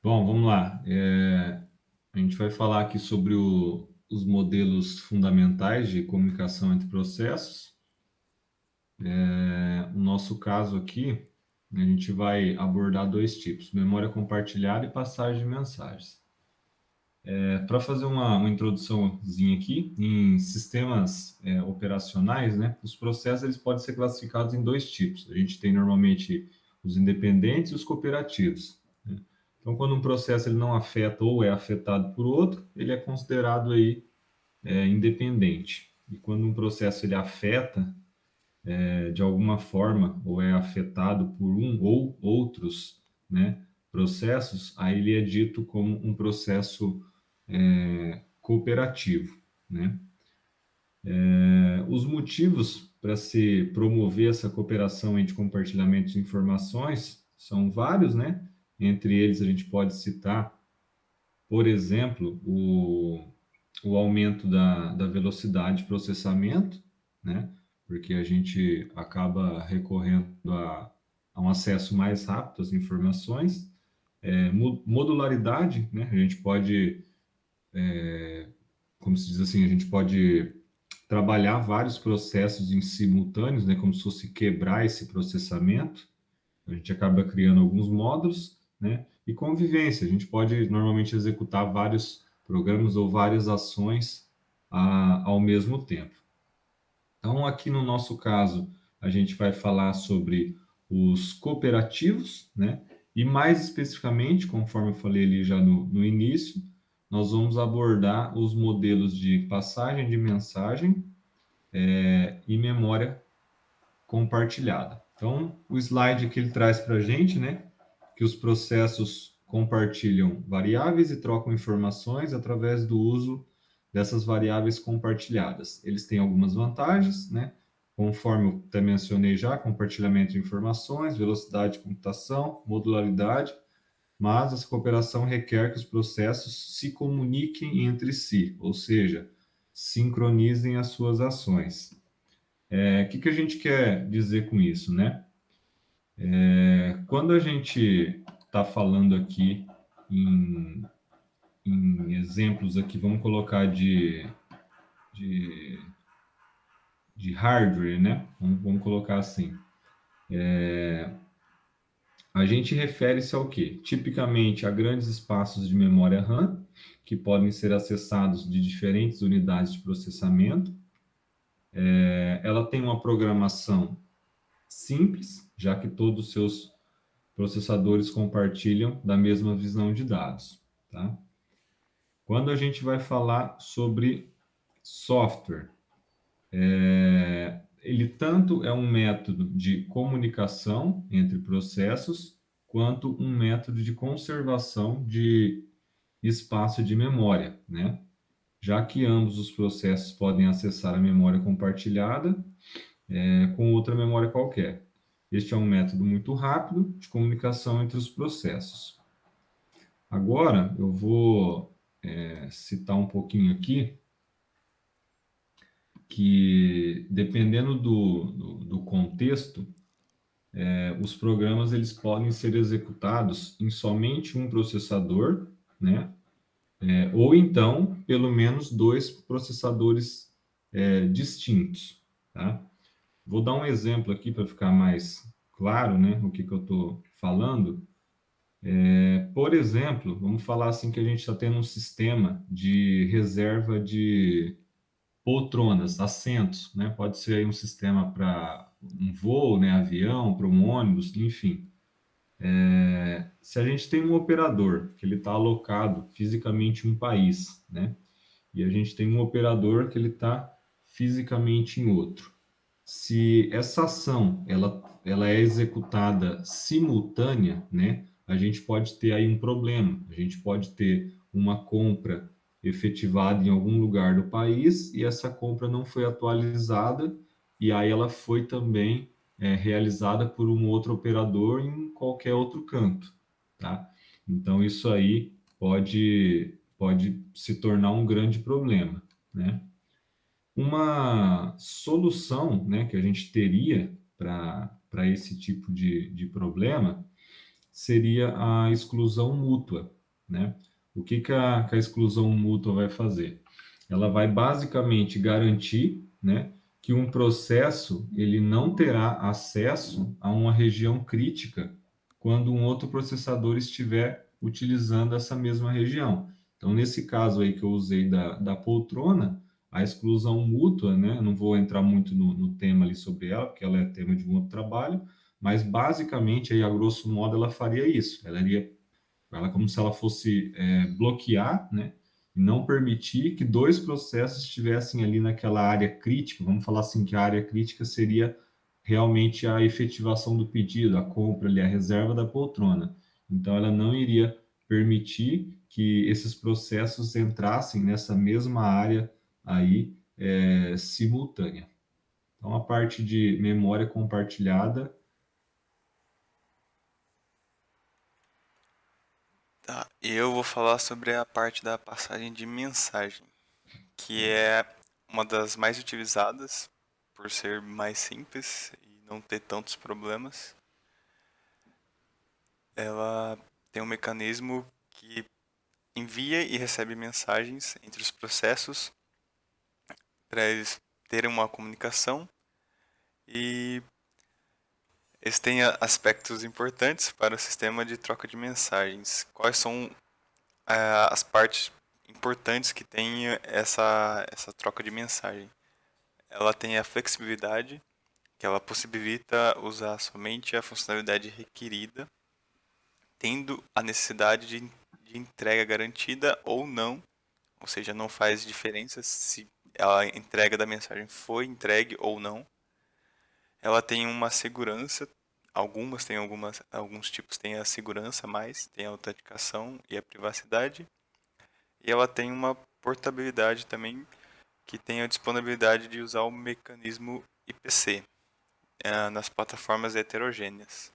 Bom, vamos lá. A gente vai falar aqui sobre os modelos fundamentais de comunicação entre processos. No nosso caso aqui, a gente vai abordar dois tipos: memória compartilhada e passagem de mensagens. Para fazer uma introduçãozinha aqui, em sistemas operacionais, né, os processos eles podem ser classificados em dois tipos. A gente tem normalmente os independentes e os cooperativos, né? Então, quando um processo ele não afeta ou é afetado por outro, ele é considerado aí independente. E quando um processo ele afeta de alguma forma ou é afetado por um ou outros, né, processos, aí ele é dito como um processo cooperativo, né? Os motivos para se promover essa cooperação entre compartilhamento de informações são vários, né? Entre eles a gente pode citar, por exemplo, o aumento da velocidade de processamento, né? Porque a gente acaba recorrendo a um acesso mais rápido às informações. Modularidade, né? A gente pode, como se diz assim, a gente pode trabalhar vários processos em simultâneos, né? Como se fosse quebrar esse processamento. A gente acaba criando alguns módulos, né? E convivência, a gente pode normalmente executar vários programas ou várias ações ao mesmo tempo. Então, aqui no nosso caso, a gente vai falar sobre os cooperativos, né? E mais especificamente, conforme eu falei ali já no início, nós vamos abordar os modelos de passagem de mensagem e memória compartilhada. Então, o slide que ele traz para a gente, né, que os processos compartilham variáveis e trocam informações através do uso dessas variáveis compartilhadas. Eles têm algumas vantagens, né, conforme eu até mencionei já, compartilhamento de informações, velocidade de computação, modularidade, mas essa cooperação requer que os processos se comuniquem entre si, ou seja, sincronizem as suas ações. O que a gente quer dizer com isso, né? Quando a gente está falando aqui em, em exemplos aqui, vamos colocar de, de hardware, né? Vamos colocar assim. A gente refere-se ao quê? Tipicamente a grandes espaços de memória RAM, que podem ser acessados de diferentes unidades de processamento. Ela tem uma programação simples, já que todos os seus processadores compartilham da mesma visão de dados, tá? Quando a gente vai falar sobre software, ele tanto é um método de comunicação entre processos, quanto um método de conservação de espaço de memória, né? Já que ambos os processos podem acessar a memória compartilhada com outra memória qualquer. Este é um método muito rápido de comunicação entre os processos. Agora, eu vou citar um pouquinho aqui que, dependendo do contexto, os programas eles podem ser executados em somente um processador, né? Ou então, pelo menos dois processadores distintos, tá? Vou dar um exemplo aqui para ficar mais claro, né, o que eu estou falando. Por exemplo, vamos falar assim que a gente está tendo um sistema de reserva de poltronas, assentos, né? Pode ser aí um sistema para um voo, né, avião, para um ônibus, enfim. Se a gente tem um operador que ele está alocado fisicamente em um país, né? E a gente tem um operador que ele está fisicamente em outro. Se essa ação ela é executada simultânea, né, a gente pode ter aí um problema. A gente pode ter uma compra efetivada em algum lugar do país e essa compra não foi atualizada e aí ela foi também realizada por um outro operador em qualquer outro canto, tá? Então isso aí pode se tornar um grande problema, né? Uma solução, né, que a gente teria para esse tipo de problema seria a exclusão mútua. né? O que que a exclusão mútua vai fazer? Ela vai basicamente garantir, né, que um processo ele não terá acesso a uma região crítica quando um outro processador estiver utilizando essa mesma região. Então, nesse caso aí que eu usei da poltrona, a exclusão mútua, né? Eu não vou entrar muito no tema ali sobre ela, porque ela é tema de um outro trabalho, mas basicamente aí a grosso modo ela faria isso. Ela é como se ela fosse bloquear, né? E não permitir que dois processos estivessem ali naquela área crítica. Vamos falar assim que a área crítica seria realmente a efetivação do pedido, a compra ali, a reserva da poltrona. Então, ela não iria permitir que esses processos entrassem nessa mesma área aí simultânea. Então, a parte de memória compartilhada. Tá, eu vou falar sobre a parte da passagem de mensagem, que é uma das mais utilizadas por ser mais simples e não ter tantos problemas. Ela tem um mecanismo que envia e recebe mensagens entre os processos para eles terem uma comunicação e eles têm aspectos importantes para o sistema de troca de mensagens. Quais são as partes importantes que tem essa troca de mensagem? Ela tem a flexibilidade, que ela possibilita usar somente a funcionalidade requerida, tendo a necessidade de entrega garantida ou não, ou seja, não faz diferença se a entrega da mensagem foi entregue ou não. Ela tem uma segurança, alguns tipos têm a segurança mais, tem a autenticação e a privacidade, e ela tem uma portabilidade também, que tem a disponibilidade de usar o mecanismo IPC nas plataformas heterogêneas.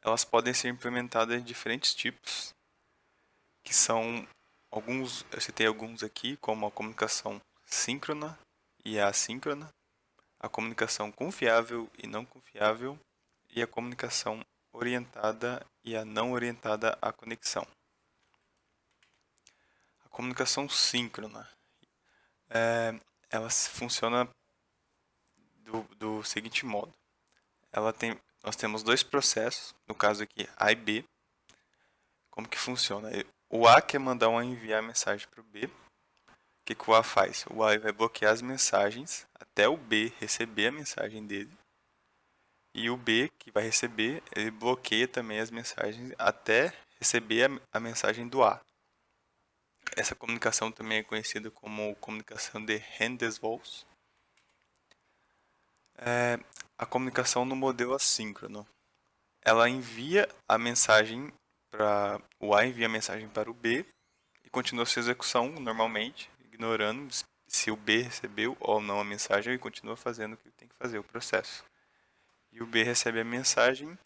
Elas podem ser implementadas em diferentes tipos, que são alguns, eu citei alguns aqui, como a comunicação síncrona e a assíncrona, a comunicação confiável e não confiável, e a comunicação orientada e a não orientada à conexão. A comunicação síncrona, ela funciona do seguinte modo. Nós temos dois processos, no caso aqui A e B. Como que funciona? O A quer mandar ou enviar mensagem para o B. O que o A faz? O A vai bloquear as mensagens até o B receber a mensagem dele. E o B, que vai receber, ele bloqueia também as mensagens até receber a mensagem do A. Essa comunicação também é conhecida como comunicação de Hendes-Walls. A comunicação no modelo assíncrono. Ela envia a mensagem para o A, envia a mensagem para o B e continua sua execução normalmente, ignorando se o B recebeu ou não a mensagem e continua fazendo o que tem que fazer, o processo. E o B recebe a mensagem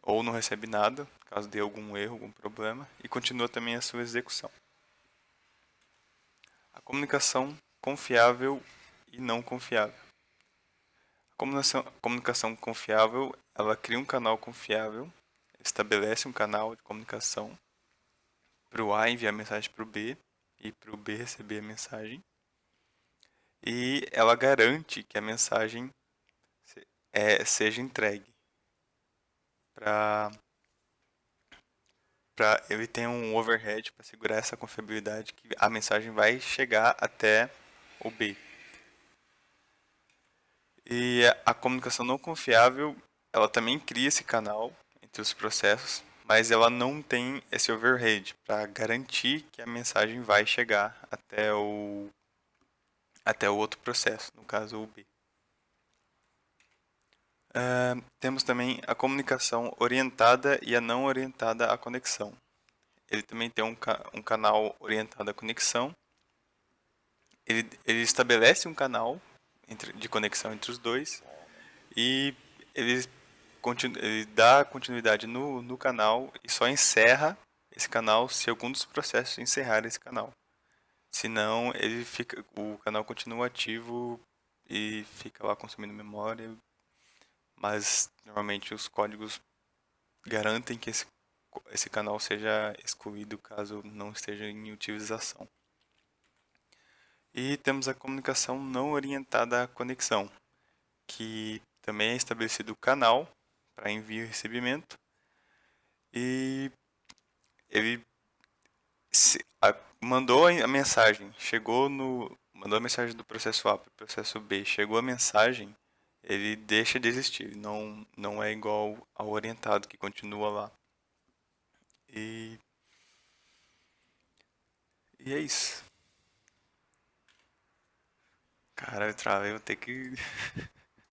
ou não recebe nada, caso dê algum erro, algum problema, e continua também a sua execução. A comunicação confiável e não confiável. A comunicação confiável, ela cria um canal confiável, estabelece um canal de comunicação para o A enviar a mensagem para o B e para o B receber a mensagem. E ela garante que a mensagem seja entregue. Para ele tem um overhead para segurar essa confiabilidade que a mensagem vai chegar até o B. E a comunicação não confiável, ela também cria esse canal entre os processos, mas ela não tem esse overhead para garantir que a mensagem vai chegar até o outro processo, no caso o B. Temos também a comunicação orientada e a não orientada à conexão. Ele também tem um canal orientado à conexão. Ele estabelece um canal de conexão entre os dois e ele, ele dá continuidade no canal e só encerra esse canal se algum dos processos encerrar esse canal. Senão, o canal continua ativo e fica lá consumindo memória, mas normalmente os códigos garantem que esse canal seja excluído caso não esteja em utilização. E temos a comunicação não orientada à conexão, que também é estabelecido o canal para envio e recebimento, e ele mandou a mensagem, mandou a mensagem do processo A para o processo B, chegou a mensagem, ele deixa de existir, não é igual ao orientado que continua lá. E, e é isso. Cara, eu travei, vou ter que